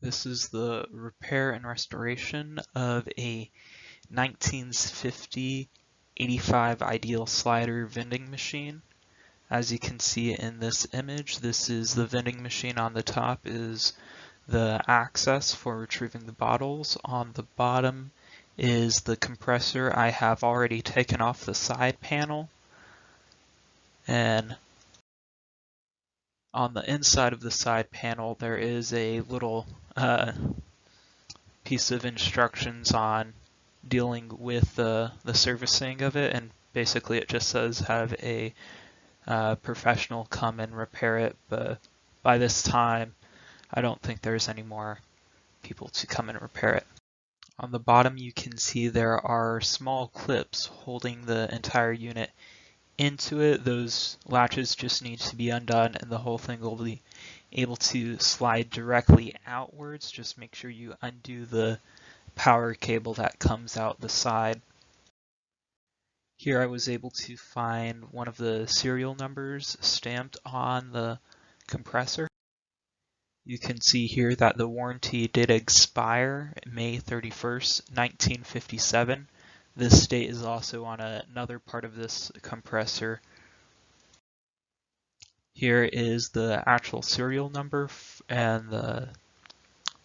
This is the repair and restoration of a 1950 85 ideal slider vending machine. As you can see in this image, this is the vending machine. On the top is the access for retrieving the bottles. On the bottom is the compressor. I have already taken off the side panel, and on the inside of the side panel there is a little piece of instructions on dealing with the servicing of it, and basically it just says have a professional come and repair it, but by this time I don't think there's any more people to come and repair it. On the bottom you can see there are small clips holding the entire unit into it. Those latches just need to be undone and the whole thing will be able to slide directly outwards. Just make sure you undo the power cable that comes out the side. Here I was able to find one of the serial numbers stamped on the compressor. You can see here that the warranty did expire May 31st, 1957. This date is also on another part of this compressor. Here is the actual serial number and the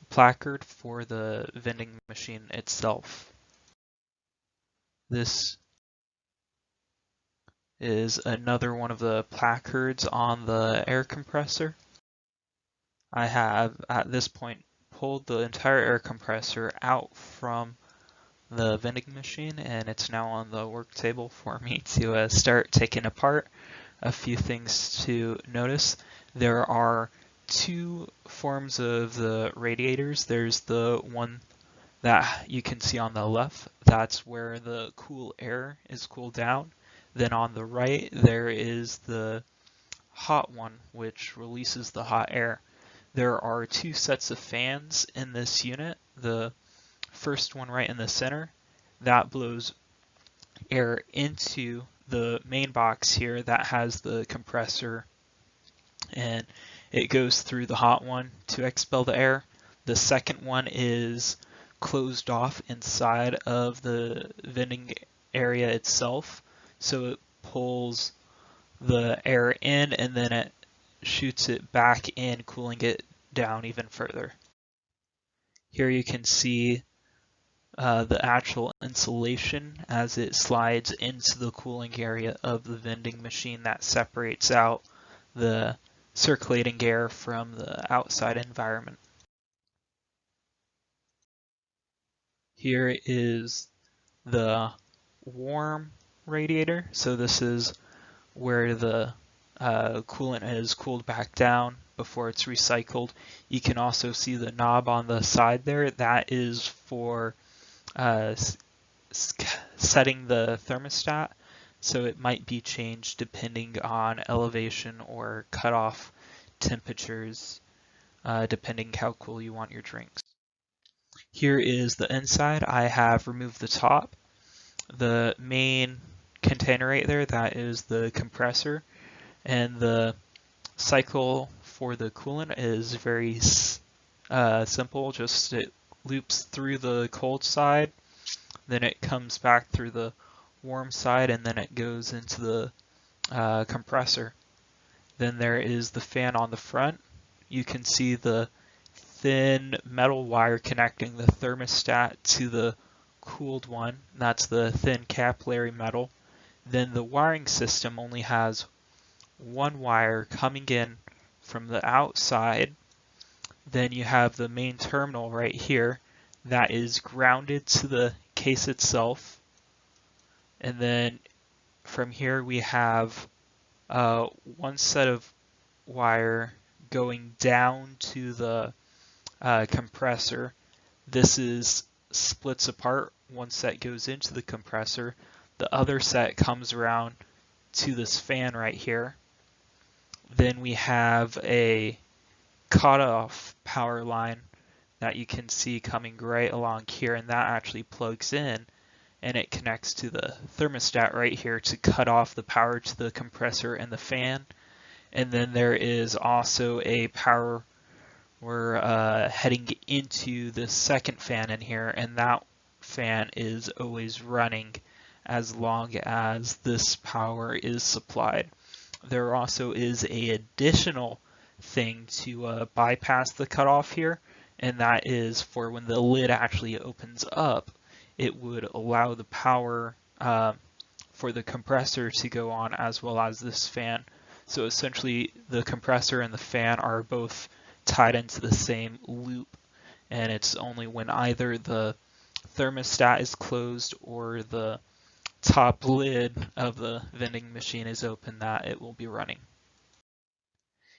placard for the vending machine itself. This is another one of the placards on the air compressor. I have at this point pulled the entire air compressor out from the vending machine, and it's now on the work table for me to start taking apart. A few things to notice: there are two forms of the radiators. There's the one that you can see on the left, that's where the cool air is cooled down. Then on the right there is the hot one, which releases the hot air. There are two sets of fans in this unit. The first one right in the center, that blows air into the main box here that has the compressor, and it goes through the hot one to expel the air. The second one is closed off inside of the vending area itself, so it pulls the air in and then it shoots it back in, cooling it down even further. Here you can see the actual insulation as it slides into the cooling area of the vending machine that separates out the circulating air from the outside environment. Here is the warm radiator. So this is where the coolant is cooled back down before it's recycled. You can also see the knob on the side there. That is for setting the thermostat, so it might be changed depending on elevation or cutoff temperatures, depending how cool you want your drinks. Here is the inside. I have removed the top. The main container right there, that is the compressor, and the cycle for the coolant is very simple. Just it loops through the cold side, then it comes back through the warm side, and then it goes into the compressor. Then there is the fan on the front. You can see the thin metal wire connecting the thermostat to the cooled one. That's the thin capillary metal. Then the wiring system only has one wire coming in from the outside. Then you have the main terminal right here that is grounded to the case itself. And then from here we have one set of wire going down to the compressor. This is splits apart. One set goes into the compressor. The other set comes around to this fan right here. Then we have a cutoff power line that you can see coming right along here, and that actually plugs in and it connects to the thermostat right here to cut off the power to the compressor and the fan. And then there is also a power we're heading into the second fan in here, and that fan is always running as long as this power is supplied. There also is a additional thing to bypass the cutoff here, and that is for when the lid actually opens up, it would allow the power for the compressor to go on as well as this fan. So essentially the compressor and the fan are both tied into the same loop, and it's only when either the thermostat is closed or the top lid of the vending machine is open that it will be running.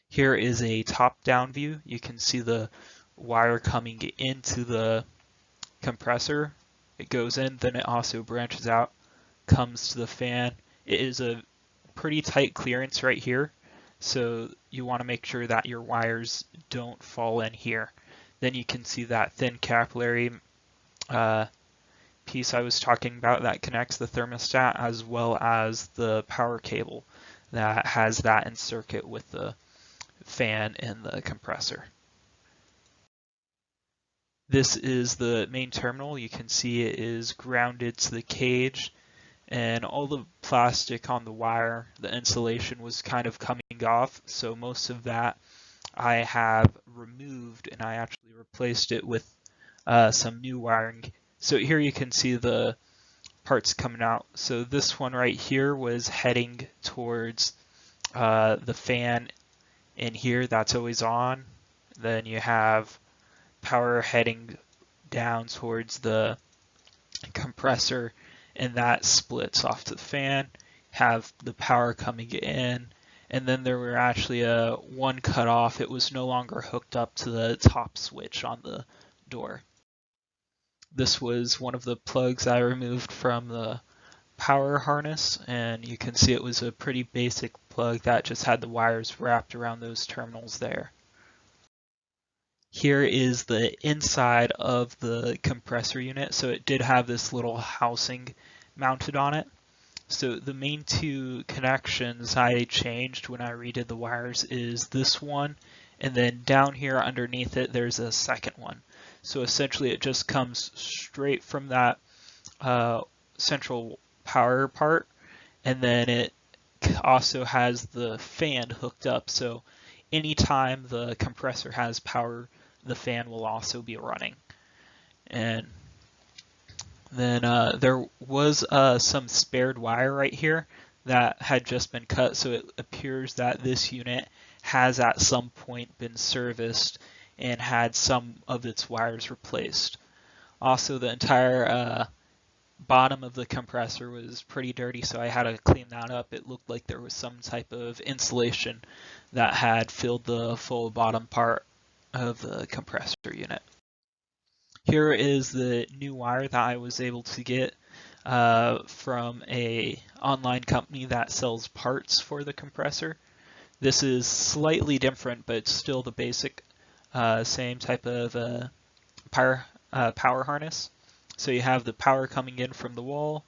Here is a top-down view. You can see the wire coming into the compressor. It goes in, then it also branches out, comes to the fan. It is a pretty tight clearance right here, so you want to make sure that your wires don't fall in here. Then you can see that thin capillary piece I was talking about that connects the thermostat, as well as the power cable that has that in circuit with the fan and the compressor. This is the main terminal. You can see it is grounded to the cage, and all the plastic on the wire, the insulation was kind of coming off, so most of that I have removed, and I actually replaced it with some new wiring. So here you can see the parts coming out. So this one right here was heading towards the fan in here, that's always on. Then you have power heading down towards the compressor, and that splits off to the fan. Have the power coming in, and then there were actually one cut off. It was no longer hooked up to the top switch on the door. This was one of the plugs I removed from the power harness, and you can see it was a pretty basic plug that just had the wires wrapped around those terminals there. Here is the inside of the compressor unit. So it did have this little housing mounted on it. So the main two connections I changed when I redid the wires is this one, and then down here underneath it there's a second one. So essentially it just comes straight from that central power part, and then it also has the fan hooked up, so anytime the compressor has power, the fan will also be running. And then there was some spared wire right here that had just been cut, so it appears that this unit has at some point been serviced and had some of its wires replaced. Also, the entire bottom of the compressor was pretty dirty, so I had to clean that up. It looked like there was some type of insulation that had filled the full bottom part of the compressor unit. Here is the new wire that I was able to get from a online company that sells parts for the compressor. This is slightly different, but it's still the basic same type of power harness. So you have the power coming in from the wall.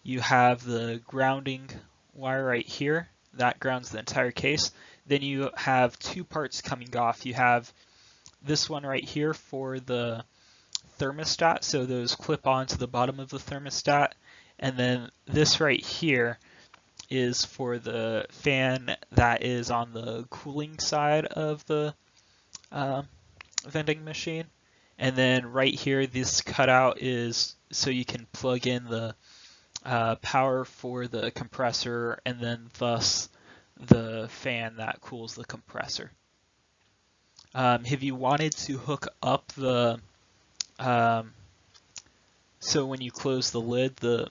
You have the grounding wire right here. That grounds the entire case. Then you have two parts coming off. You have this one right here for the thermostat, so those clip onto the bottom of the thermostat, and then this right here is for the fan that is on the cooling side of the vending machine. And then right here, this cutout is so you can plug in the power for the compressor, and then thus the fan that cools the compressor. If you wanted to hook up the so when you close the lid, the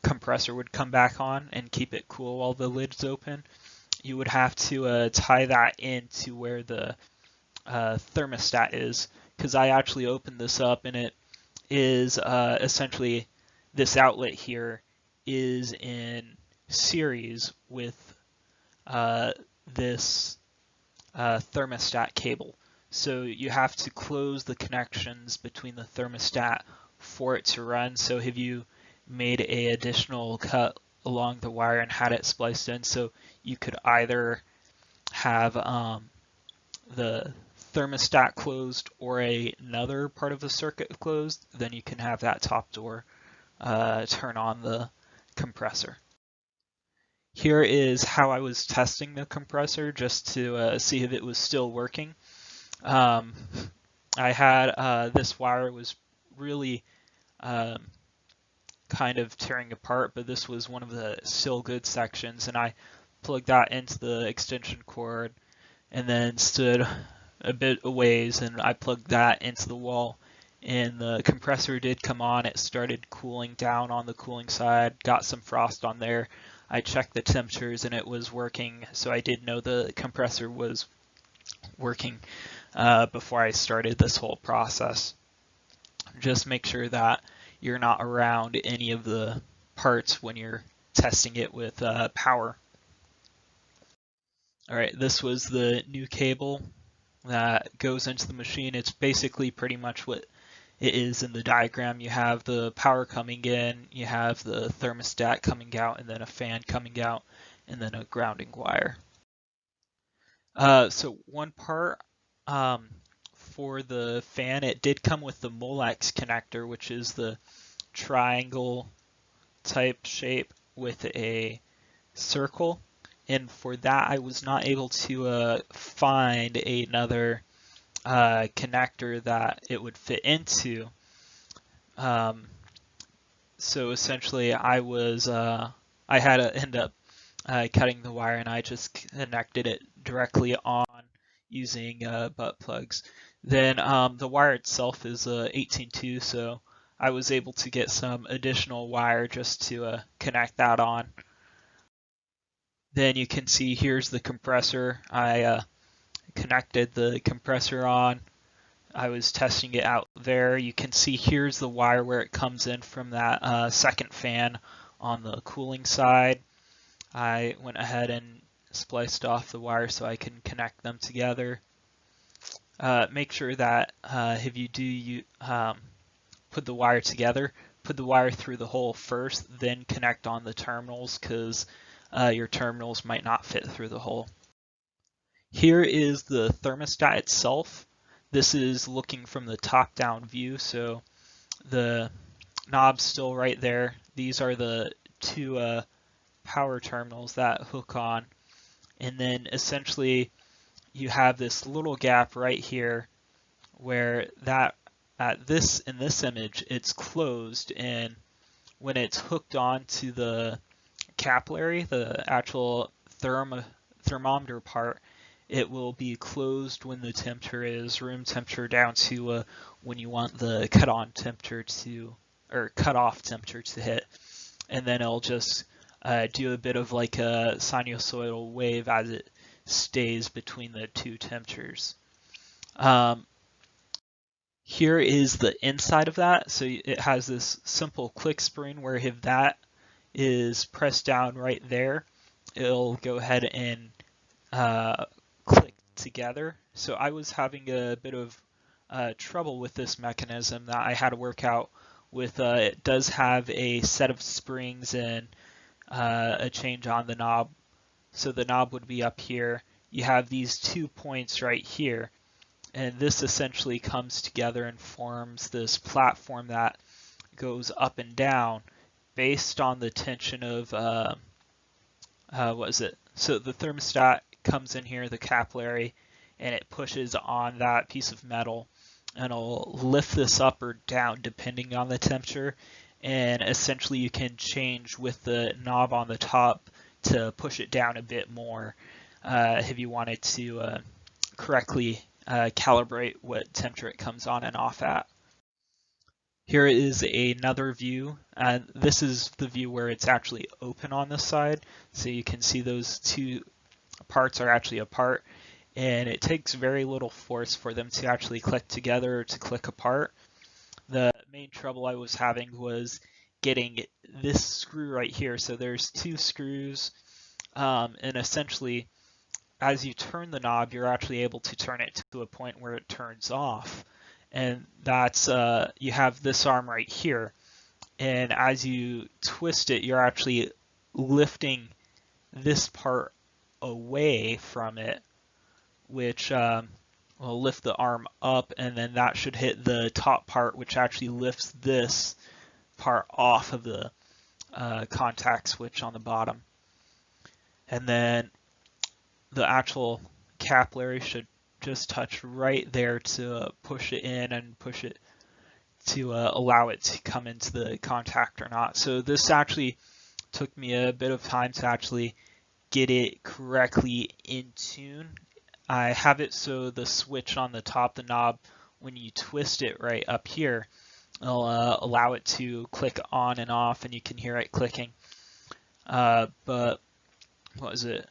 compressor would come back on and keep it cool while the lid's open. You would have to tie that into where the thermostat is, because I actually opened this up, and it is essentially this outlet here is in series with this thermostat cable. So you have to close the connections between the thermostat for it to run. So have you made a additional cut along the wire and had it spliced in, so you could either have the thermostat closed or another part of the circuit closed, then you can have that top door turn on the compressor. Here is how I was testing the compressor just to see if it was still working. I had this wire was really kind of tearing apart, but this was one of the still good sections, and I plugged that into the extension cord and then stood a bit a ways and I plugged that into the wall, and the compressor did come on. It started cooling down on the cooling side, got some frost on there. I checked the temperatures and it was working, so I did know the compressor was working before I started this whole process. Just make sure that you're not around any of the parts when you're testing it with power. All right, this was the new cable that goes into the machine. It's basically pretty much what it is in the diagram. You have the power coming in, you have the thermostat coming out, and then a fan coming out, and then a grounding wire. So one part for the fan, it did come with the Molex connector, which is the triangle type shape with a circle. And for that, I was not able to find another connector that it would fit into. So essentially, I had to end up cutting the wire, and I just connected it directly on using butt plugs. Then the wire itself is 18.2, so I was able to get some additional wire just to connect that on. Then you can see here's the compressor. I connected the compressor on. I was testing it out there. You can see here's the wire where it comes in from that second fan on the cooling side. I went ahead and spliced off the wire so I can connect them together. Make sure that if you do put the wire together, put the wire through the hole first, then connect on the terminals, because your terminals might not fit through the hole. Here is the thermostat itself. This is looking from the top-down view, so the knob's still right there. These are the two power terminals that hook on, and then essentially you have this little gap right here where that in this image it's closed, and when it's hooked on to the capillary, the actual thermometer part, it will be closed when the temperature is room temperature down to when you want the cut-on temperature to, or cut-off temperature to hit, and then it'll just do a bit of like a sinusoidal wave as it stays between the two temperatures. Here is the inside of that. So it has this simple click spring where if that is pressed down right there, it'll go ahead and click together. So I was having a bit of trouble with this mechanism that I had to work out with. It does have a set of springs and a change on the knob. So the knob would be up here. You have these 2 points right here, and this essentially comes together and forms this platform that goes up and down based on the tension of what is it? So the thermostat comes in here, the capillary, and it pushes on that piece of metal, and it'll lift this up or down depending on the temperature. And essentially you can change with the knob on the top to push it down a bit more if you wanted to correctly calibrate what temperature it comes on and off at. Here is another view. This is the view where it's actually open on this side. So you can see those two parts are actually apart, and it takes very little force for them to actually click together or to click apart. The main trouble I was having was getting this screw right here. So there's two screws, and essentially as you turn the knob, you're actually able to turn it to a point where it turns off. And that's, you have this arm right here. And as you twist it, you're actually lifting this part away from it, which will lift the arm up, and then that should hit the top part, which actually lifts this part off of the contact switch on the bottom. And then the actual capillary should just touch right there to push it in and push it to allow it to come into the contact or not. So this actually took me a bit of time to actually get it correctly in tune. I have it so the switch on the top, the knob, when you twist it right up here, it'll allow it to click on and off, and you can hear it clicking. But what was it?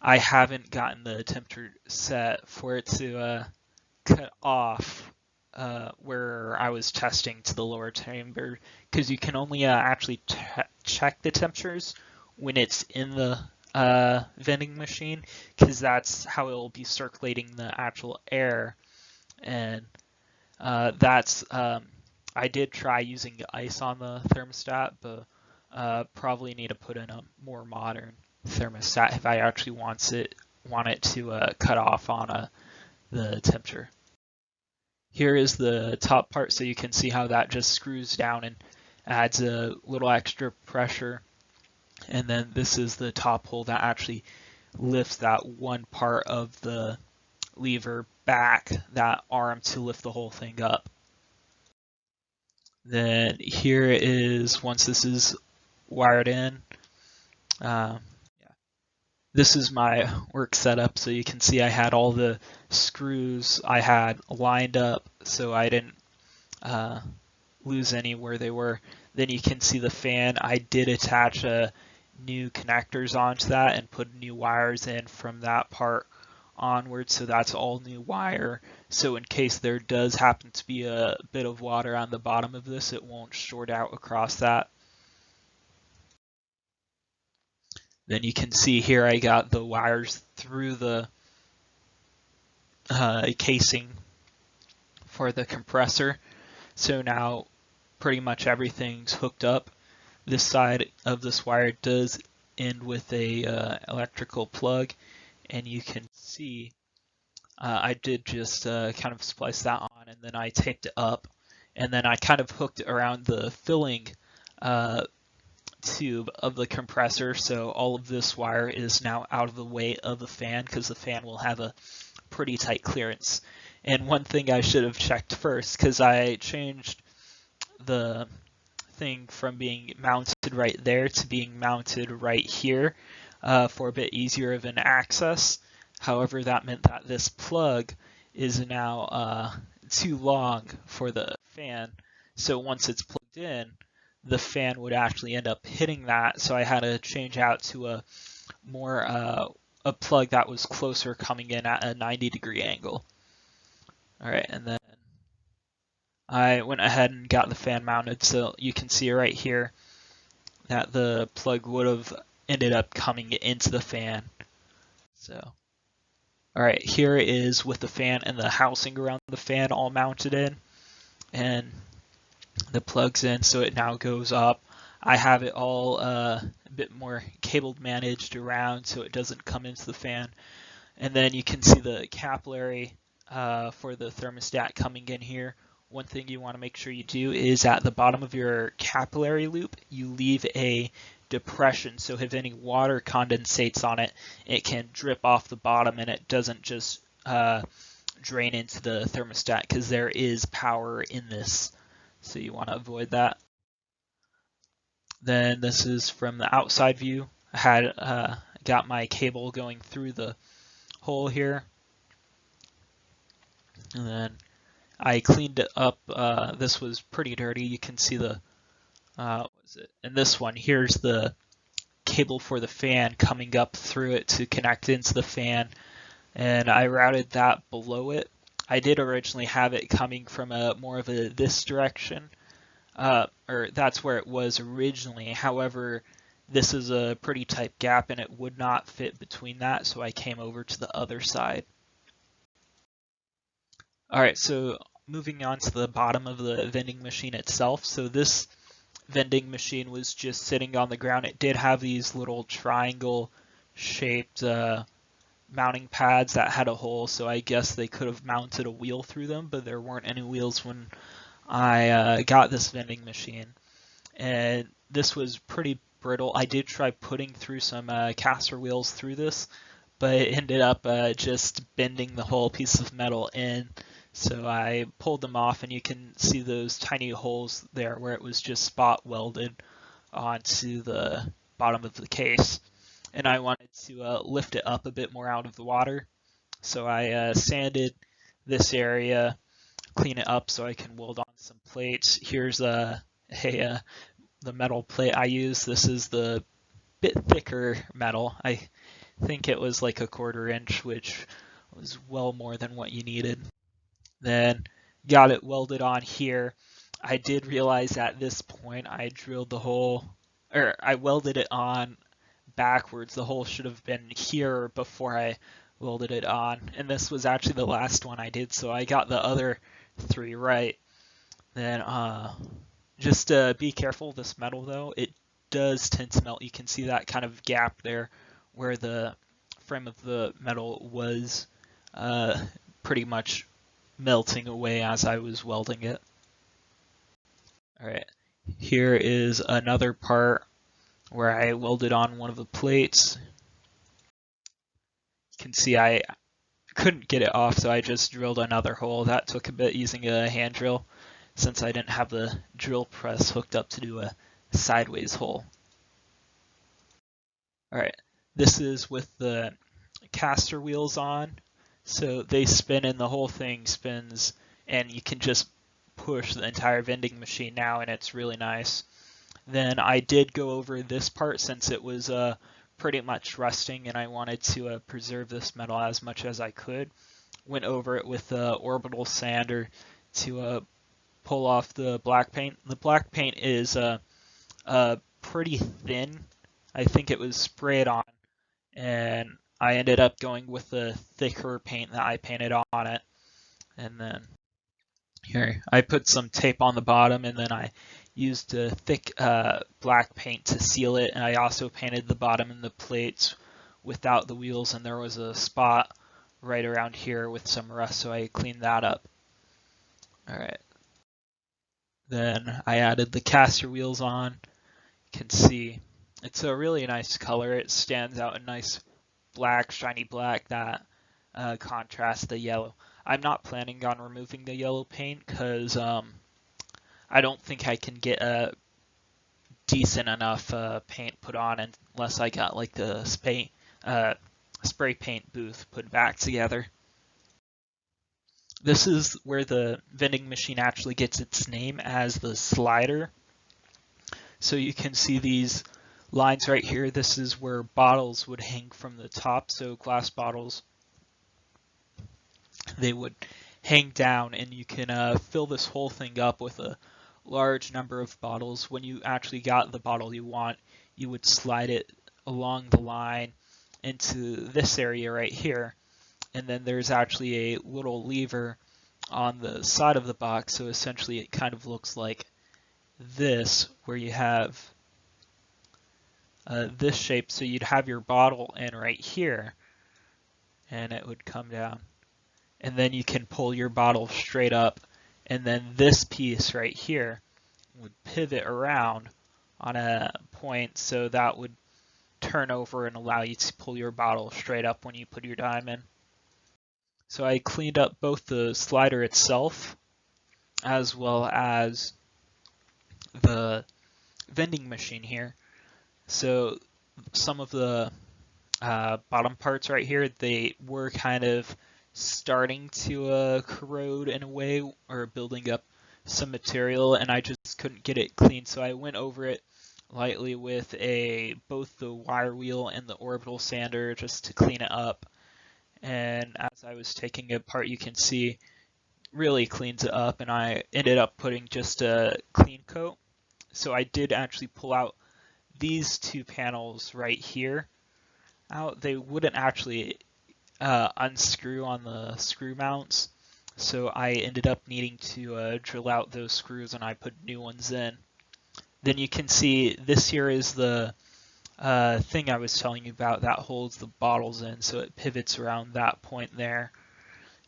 I haven't gotten the temperature set for it to cut off where I was testing to the lower chamber, because you can only actually check the temperatures when it's in the vending machine, because that's how it will be circulating the actual air. And that's I did try using ice on the thermostat, but probably need to put in a more modern thermostat if I actually want it to cut off on the temperature. Here is the top part, so you can see how that just screws down and adds a little extra pressure. And then this is the top hole that actually lifts that one part of the lever back, that arm, to lift the whole thing up. Then here is, once this is wired in, this is my work setup, so you can see I had all the screws I had lined up so I didn't lose any where they were. Then you can see the fan. I did attach new connectors onto that and put new wires in from that part onward, so that's all new wire. So in case there does happen to be a bit of water on the bottom of this, it won't short out across that. Then you can see here I got the wires through the casing for the compressor. So now pretty much everything's hooked up. This side of this wire does end with a electrical plug, and you can see I did just kind of splice that on, and then I taped it up, and then I kind of hooked it around the filling tube of the compressor, so all of this wire is now out of the way of the fan, because the fan will have a pretty tight clearance. And one thing I should have checked first, because I changed the thing from being mounted right there to being mounted right here for a bit easier of an access. However, that meant that this plug is now too long for the fan, so once it's plugged in, the fan would actually end up hitting that, so I had to change out to a more a plug that was closer, coming in at a 90-degree angle. Alright, and then I went ahead and got the fan mounted, so you can see right here that the plug would have ended up coming into the fan. So, alright, here is with the fan and the housing around the fan all mounted in, and the plug's in, so it now goes up. I have it all a bit more cabled managed around so it doesn't come into the fan. And then you can see the capillary for the thermostat coming in here. One thing you want to make sure you do is at the bottom of your capillary loop, you leave a depression, so if any water condensates on it, it can drip off the bottom and it doesn't just drain into the thermostat, because there is power in this. So you want to avoid that. Then this is from the outside view. I had got my cable going through the hole here, and then I cleaned it up. This was pretty dirty. You can see the what is it? And this one, here's the cable for the fan coming up through it to connect into the fan, and I routed that below it. I did originally have it coming from more of this direction, or that's where it was originally. However, this is a pretty tight gap and it would not fit between that, so I came over to the other side. Alright, so moving on to the bottom of the vending machine itself. So this vending machine was just sitting on the ground. It did have these little triangle shaped mounting pads that had a hole, so I guess they could have mounted a wheel through them, but there weren't any wheels when I got this vending machine. And this was pretty brittle. I did try putting through some caster wheels through this, but it ended up just bending the whole piece of metal in. So I pulled them off, and you can see those tiny holes there where it was just spot welded onto the bottom of the case. And I wanted to lift it up a bit more out of the water. So I sanded this area, clean it up so I can weld on some plates. Here's the metal plate I use. This is the bit thicker metal. I think it was like a 1/4 inch, which was well more than what you needed. Then got it welded on here. I did realize at this point I drilled the hole, or I welded it on backwards. The hole should have been here before I welded it on, and this was actually the last one I did, so I got the other 3 right. Then just be careful, this metal though, it does tend to melt. You can see that kind of gap there where the frame of the metal was pretty much melting away as I was welding it. Alright, here is another part where I welded on one of the plates. You can see I couldn't get it off, so I just drilled another hole. That took a bit using a hand drill, since I didn't have the drill press hooked up to do a sideways hole. Alright, this is with the caster wheels on, so they spin and the whole thing spins, and you can just push the entire vending machine now, and it's really nice. Then I did go over this part since it was pretty much rusting, and I wanted to preserve this metal as much as I could. Went over it with the orbital sander to pull off the black paint. The black paint is pretty thin. I think it was sprayed on, and I ended up going with the thicker paint that I painted on it. And then here, I put some tape on the bottom, and then I used a thick black paint to seal it, and I also painted the bottom and the plates without the wheels, and there was a spot right around here with some rust, so I cleaned that up. Alright. Then I added the caster wheels on. You can see it's a really nice color. It stands out a nice black, shiny black that contrasts the yellow. I'm not planning on removing the yellow paint because I don't think I can get a decent enough paint put on unless I got like the spray paint booth put back together. This is where the vending machine actually gets its name, as the slider. So you can see these lines right here. This is where bottles would hang from the top, so glass bottles. They would hang down, and you can fill this whole thing up with a large number of bottles. When you actually got the bottle you want, you would slide it along the line into this area right here. And then there's actually a little lever on the side of the box, so essentially it kind of looks like this, where you have this shape, so you'd have your bottle in right here, and it would come down. And then you can pull your bottle straight up, and then this piece right here would pivot around on a point, so that would turn over and allow you to pull your bottle straight up when you put your dime in. So I cleaned up both the slider itself as well as the vending machine here. So some of the bottom parts right here, they were kind of starting to corrode in a way, or building up some material, and I just couldn't get it clean, so I went over it lightly with both the wire wheel and the orbital sander just to clean it up. And as I was taking it apart, you can see really cleans it up, and I ended up putting just a clean coat. So I did actually pull out these 2 panels right here out. They wouldn't actually unscrew on the screw mounts, so I ended up needing to drill out those screws, and I put new ones in. Then you can see this here is the thing I was telling you about that holds the bottles in, so it pivots around that point there,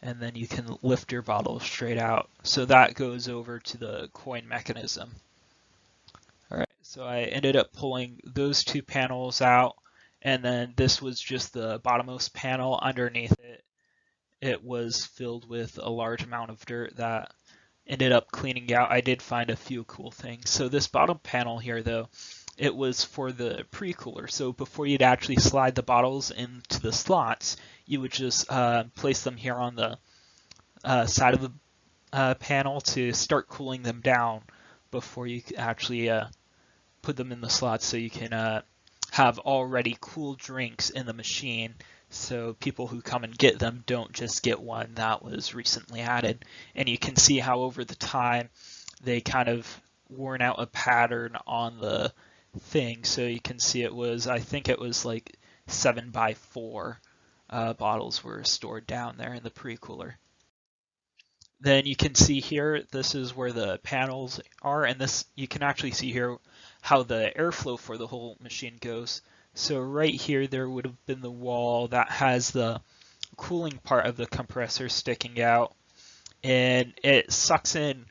and then you can lift your bottle straight out. So that goes over to the coin mechanism. All right, so I ended up pulling those two panels out, and then this was just the bottommost panel. Underneath it, it was filled with a large amount of dirt that ended up cleaning out. I did find a few cool things. So this bottom panel here, though, it was for the pre-cooler. So before you'd actually slide the bottles into the slots, you would just place them here on the side of the panel to start cooling them down before you actually put them in the slots, so you can have already cool drinks in the machine, so people who come and get them don't just get one that was recently added. And you can see how over the time they kind of worn out a pattern on the thing. So you can see it was, I think it was like 7x4 bottles were stored down there in the pre-cooler. Then you can see here, this is where the panels are, and this you can actually see here how the airflow for the whole machine goes. So right here there would have been the wall that has the cooling part of the compressor sticking out, and it sucks in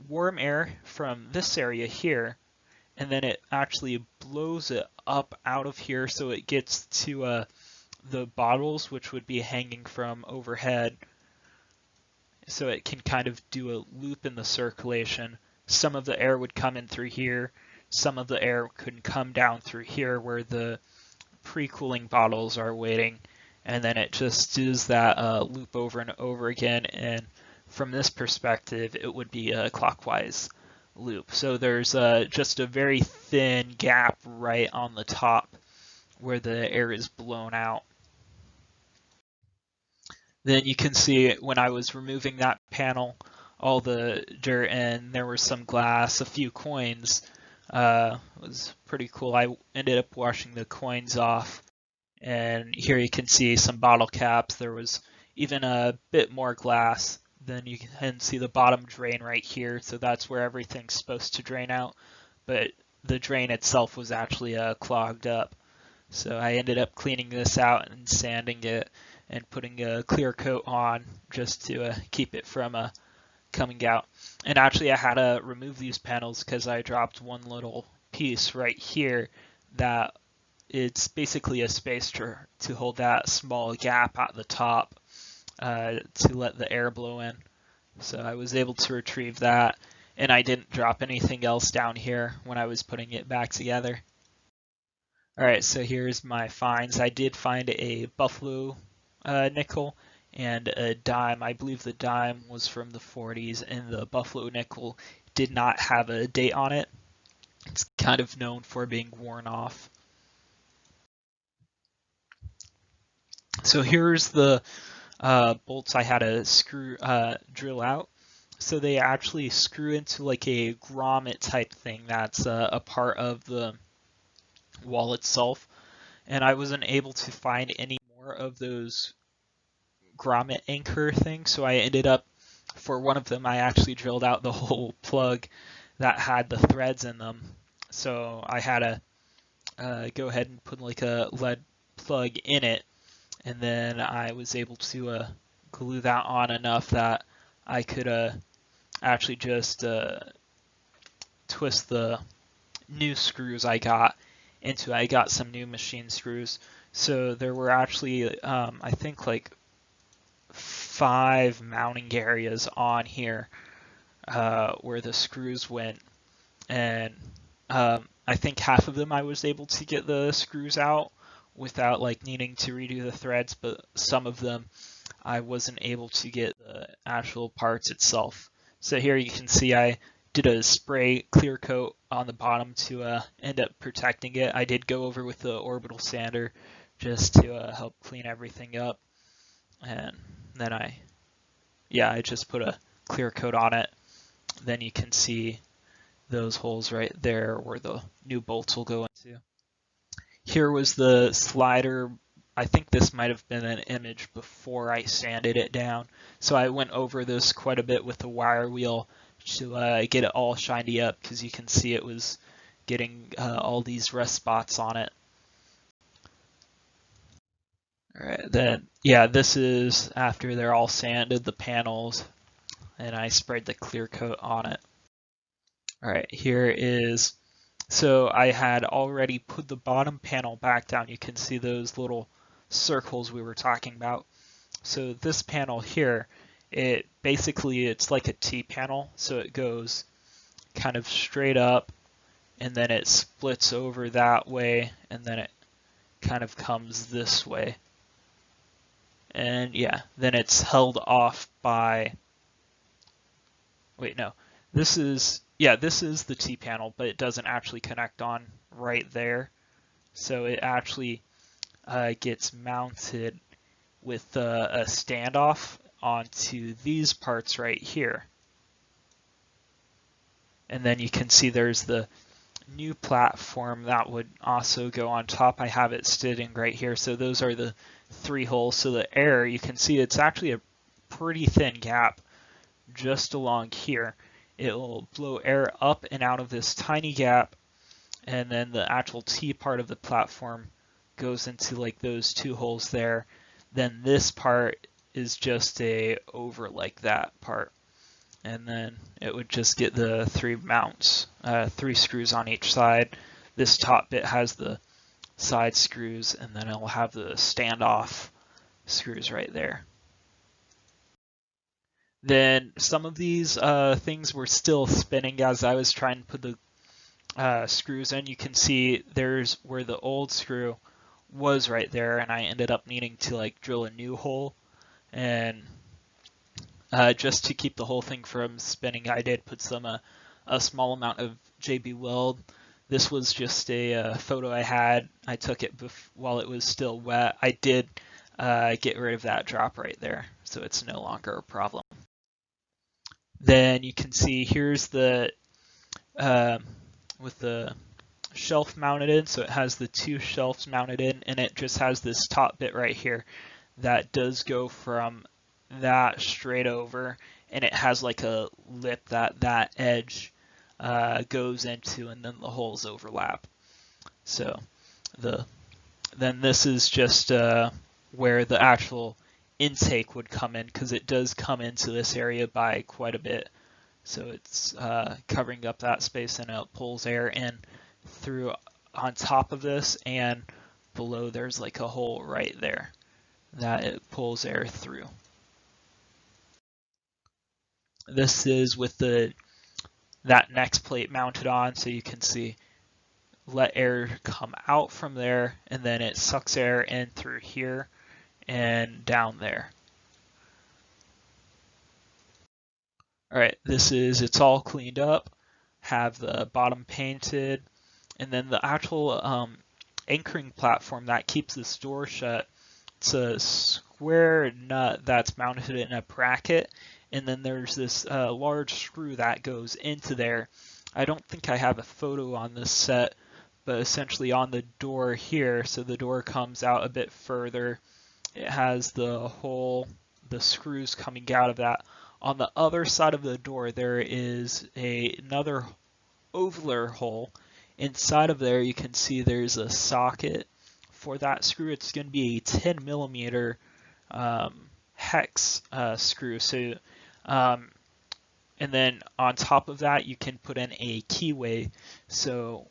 warm air from this area here, and then it actually blows it up out of here so it gets to the bottles, which would be hanging from overhead. So it can kind of do a loop in the circulation. Some of the air would come in through here, some of the air could come down through here where the pre-cooling bottles are waiting, and then it just does that loop over and over again, and from this perspective it would be a clockwise loop. So there's just a very thin gap right on the top where the air is blown out. Then you can see when I was removing that panel, all the dirt, and there was some glass, a few coins. It was pretty cool. I ended up washing the coins off, and here you can see some bottle caps. There was even a bit more glass. Then you can see the bottom drain right here, so that's where everything's supposed to drain out, but the drain itself was actually clogged up. So I ended up cleaning this out and sanding it and putting a clear coat on just to keep it from coming out. And actually I had to remove these panels because I dropped one little piece right here that it's basically a space to hold that small gap at the top to let the air blow in. So I was able to retrieve that, and I didn't drop anything else down here when I was putting it back together. Alright, so here's my finds. I did find a buffalo nickel and a dime. I believe the dime was from the 40s, and the buffalo nickel did not have a date on it. It's kind of known for being worn off. So here's the bolts I had to drill out. So they actually screw into like a grommet type thing that's a part of the wall itself, and I wasn't able to find any more of those grommet anchor things, so I ended up, for one of them, I actually drilled out the whole plug that had the threads in them. So I had to go ahead and put like a lead plug in it, and then I was able to glue that on enough that I could actually just twist the new screws I got some new machine screws. So there were actually I think like 5 mounting areas on here where the screws went, and I think half of them I was able to get the screws out without like needing to redo the threads, but some of them I wasn't able to get the actual parts itself. So here you can see I did a spray clear coat on the bottom to end up protecting it. I did go over with the orbital sander just to help clean everything up, and then I just put a clear coat on it. Then you can see those holes right there where the new bolts will go into. Here was the slider. I think this might have been an image before I sanded it down. So I went over this quite a bit with the wire wheel to get it all shiny up, because you can see it was getting all these rust spots on it. All right, then, yeah, this is after they're all sanded, the panels, and I sprayed the clear coat on it. All right, here is, so I had already put the bottom panel back down. You can see those little circles we were talking about. So this panel here, it basically, it's like a T panel. So it goes kind of straight up and then it splits over that way and then it kind of comes this way. And yeah, then it's held off by, wait, no, this is, yeah, this is the T panel, but it doesn't actually connect on right there. So it actually gets mounted with a standoff onto these parts right here. And then you can see there's the new platform that would also go on top. I have it sitting right here. So those are the 3 holes. So the air, you can see it's actually a pretty thin gap just along here. It will blow air up and out of this tiny gap, and then the actual T part of the platform goes into like those 2 holes there. Then this part is just a over like that part. And then it would just get the 3 mounts, 3 screws on each side. This top bit has the side screws, and then it'll have the standoff screws right there. Then some of these things were still spinning as I was trying to put the screws in. You can see there's where the old screw was right there, and I ended up needing to like drill a new hole. And just to keep the whole thing from spinning, I did put a small amount of JB Weld. This was just a photo I had. I took it while it was still wet. I did get rid of that drop right there, so it's no longer a problem. Then you can see here's the with the shelf mounted in, so it has the 2 shelves mounted in, and it just has this top bit right here that does go from that straight over, and it has like a lip that edge goes into, and then the holes overlap. So then this is just where the actual intake would come in, because it does come into this area by quite a bit. So it's covering up that space, and it pulls air in through on top of this, and below there's like a hole right there that it pulls air through. This is with that next plate mounted on, so you can see let air come out from there, and then it sucks air in through here and down there. All right, it's all cleaned up, have the bottom painted, and then the actual anchoring platform that keeps this door shut, it's a square nut that's mounted in a bracket, and then there's this large screw that goes into there. I don't think I have a photo on this set, but essentially on the door here, so the door comes out a bit further. It has the screws coming out of that. On the other side of the door, there is another ovular hole. Inside of there, you can see there's a socket for that screw. It's going to be a 10 millimeter hex screw. So, and then on top of that, you can put in a keyway. So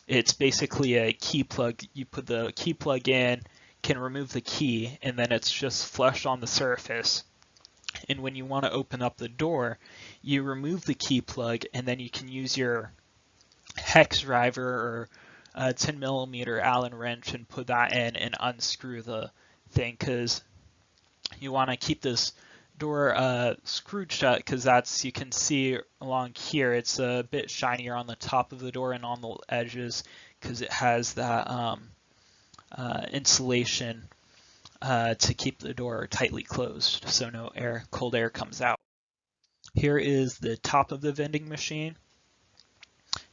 it's basically a key plug. You put the key plug in, can remove the key, and then it's just flush on the surface. And when you want to open up the door, you remove the key plug, and then you can use your hex driver or a 10 millimeter Allen wrench and put that in and unscrew the thing, because you want to keep this door screwed shut, because that's, you can see along here, it's a bit shinier on the top of the door and on the edges, because it has that insulation to keep the door tightly closed so no cold air comes out. Here is the top of the vending machine.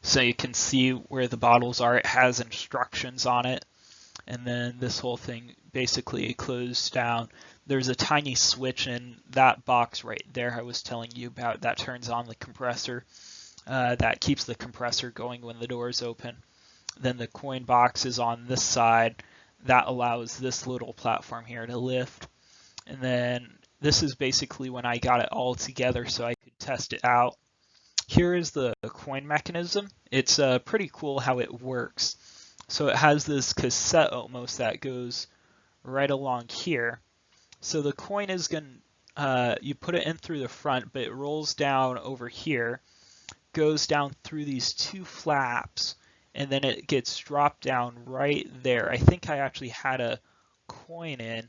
So you can see where the bottles are. It has instructions on it. And then this whole thing basically closed down. There's a tiny switch in that box right there I was telling you about that turns on the compressor. That keeps the compressor going when the door is open. Then the coin box is on this side. that allows this little platform here to lift. And then this is basically when I got it all together so I could test it out. Here is the coin mechanism. It's pretty cool how it works. So it has this cassette almost that goes right along here. So the coin is you put it in through the front, but it rolls down over here, goes down through these two flaps, and then it gets dropped down right there. I think I actually had a coin in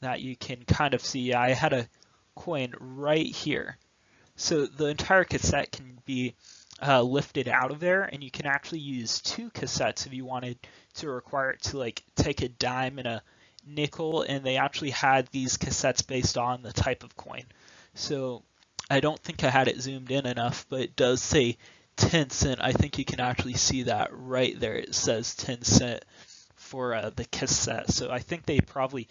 that you can kind of see. I had a coin right here. So the entire cassette can be lifted out of there, and you can actually use two cassettes if you wanted to require it to like take a dime and a nickel, and they actually had these cassettes based on the type of coin. So I don't think I had it zoomed in enough, but it does say 10 cent. I think you can actually see that right there. It says 10 cent for the cassette. So I think they probably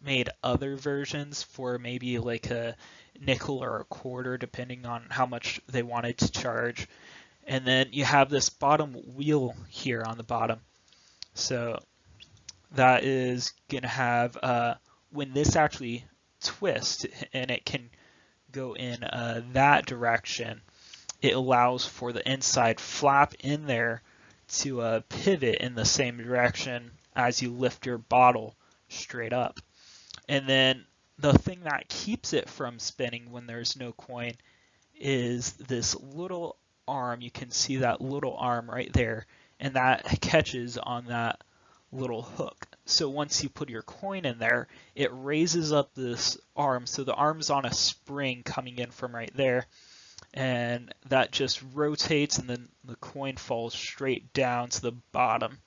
made other versions for maybe like a nickel or a quarter, depending on how much they wanted to charge. And then you have this bottom wheel here on the bottom. So that is going to have, when this actually twists and it can go in that direction, it allows for the inside flap in there to pivot in the same direction as you lift your bottle straight up. And then the thing that keeps it from spinning when there's no coin is this little arm. You can see that little arm right there, and that catches on that little hook. So once you put your coin in there, it raises up this arm. So the arm's on a spring coming in from right there, and that just rotates, and then the coin falls straight down to the bottom.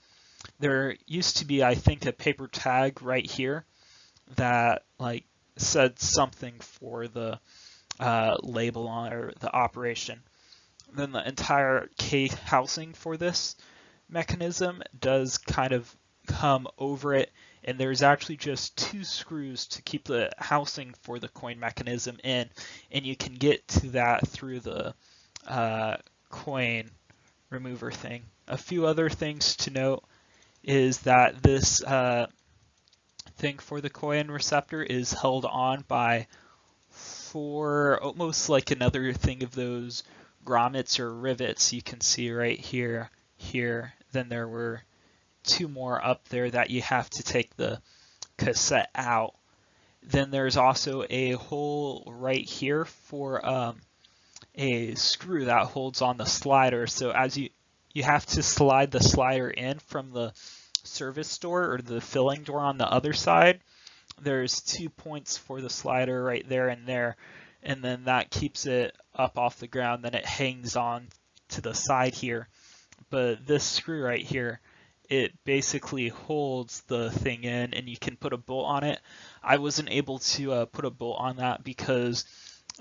There used to be, I think, a paper tag right here that like said something for the label on or the operation. Then the entire K housing for this mechanism does kind of come over it, and there's actually just two screws to keep the housing for the coin mechanism in, and you can get to that through the coin remover thing. A few other things to note is that this thing for the coin receptor is held on by four, almost like another thing of those grommets or rivets you can see right here. Then there were two more up there that you have to take the cassette out. Then there's also a hole right here for a screw that holds on the slider. So as you have to slide the slider in from the service door or the filling door on the other side. There's 2 points for the slider right there, and then that keeps it up off the ground. Then it hangs on to the side here. But this screw right here, it basically holds the thing in, and you can put a bolt on it. I wasn't able to put a bolt on that because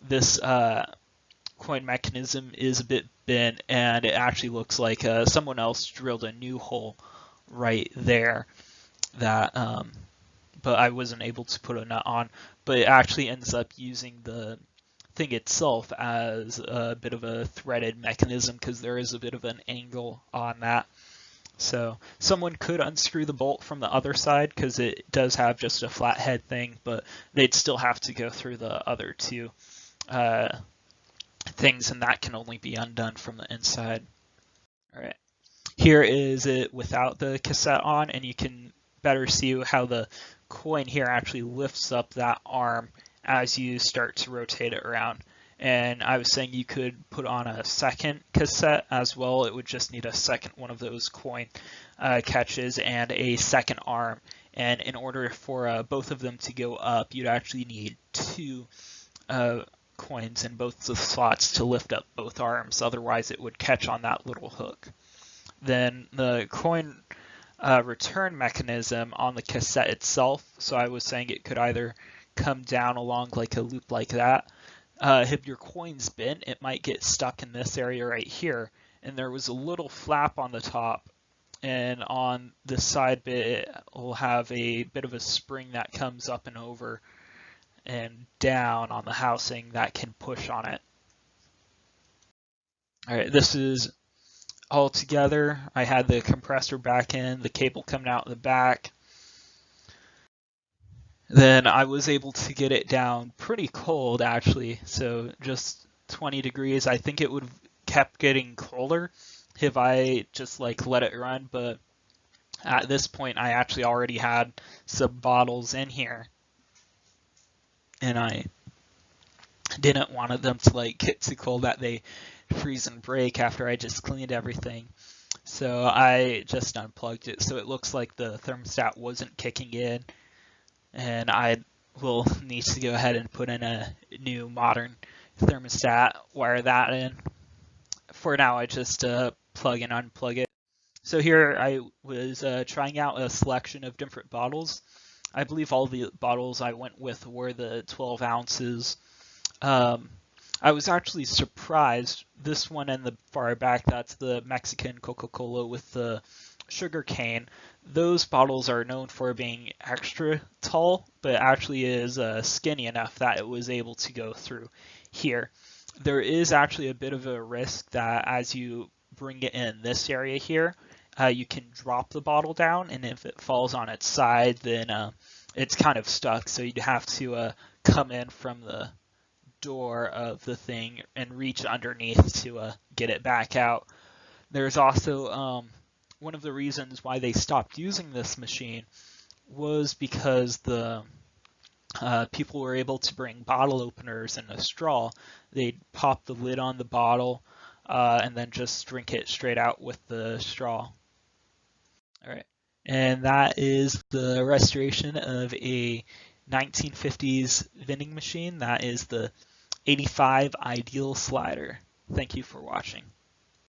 this coin mechanism is a bit bent, and it actually looks like someone else drilled a new hole right there that but I wasn't able to put a nut on. But it actually ends up using the thing itself as a bit of a threaded mechanism because there is a bit of an angle on that. So someone could unscrew the bolt from the other side because it does have just a flat head thing, but they'd still have to go through the other two things, and that can only be undone from the inside. All right. Here is it without the cassette on, and you can better see how the coin here actually lifts up that arm as you start to rotate it around. And I was saying you could put on a second cassette as well. It would just need a second one of those coin catches and a second arm. And in order for both of them to go up, you'd actually need two coins in both the slots to lift up both arms. Otherwise, it would catch on that little hook. Then the coin return mechanism on the cassette itself. So I was saying it could either come down along like a loop like that. If your coin's bent, it might get stuck in this area right here. And there was a little flap on the top, and on this side bit, it will have a bit of a spring that comes up and over and down on the housing that can push on it. All right, this is all together. I had the compressor back in, the cable coming out the back. Then I was able to get it down pretty cold actually, so just 20 degrees. I think it would have kept getting colder if I just like let it run, but at this point I actually already had some bottles in here and I didn't want them to like get too cold that they freeze and break after I just cleaned everything. So I just unplugged it, so it looks like the thermostat wasn't kicking in, and I will need to go ahead and put in a new modern thermostat, wire that in. For now, I just plug and unplug it. So here I was trying out a selection of different bottles. I believe all the bottles I went with were the 12 ounces. Um, I was actually surprised. This one in the far back, that's the Mexican Coca-Cola with the sugar cane. Those bottles are known for being extra tall, but actually is skinny enough that it was able to go through here. There is actually a bit of a risk that as you bring it in this area here, you can drop the bottle down, and if it falls on its side, then it's kind of stuck. So you'd have to come in from the door of the thing and reach underneath to get it back out. There's also one of the reasons why they stopped using this machine was because the people were able to bring bottle openers and a straw. They'd pop the lid on the bottle and then just drink it straight out with the straw. All right. And that is the restoration of a 1950s vending machine. That is the 85 Ideal Slider. Thank you for watching.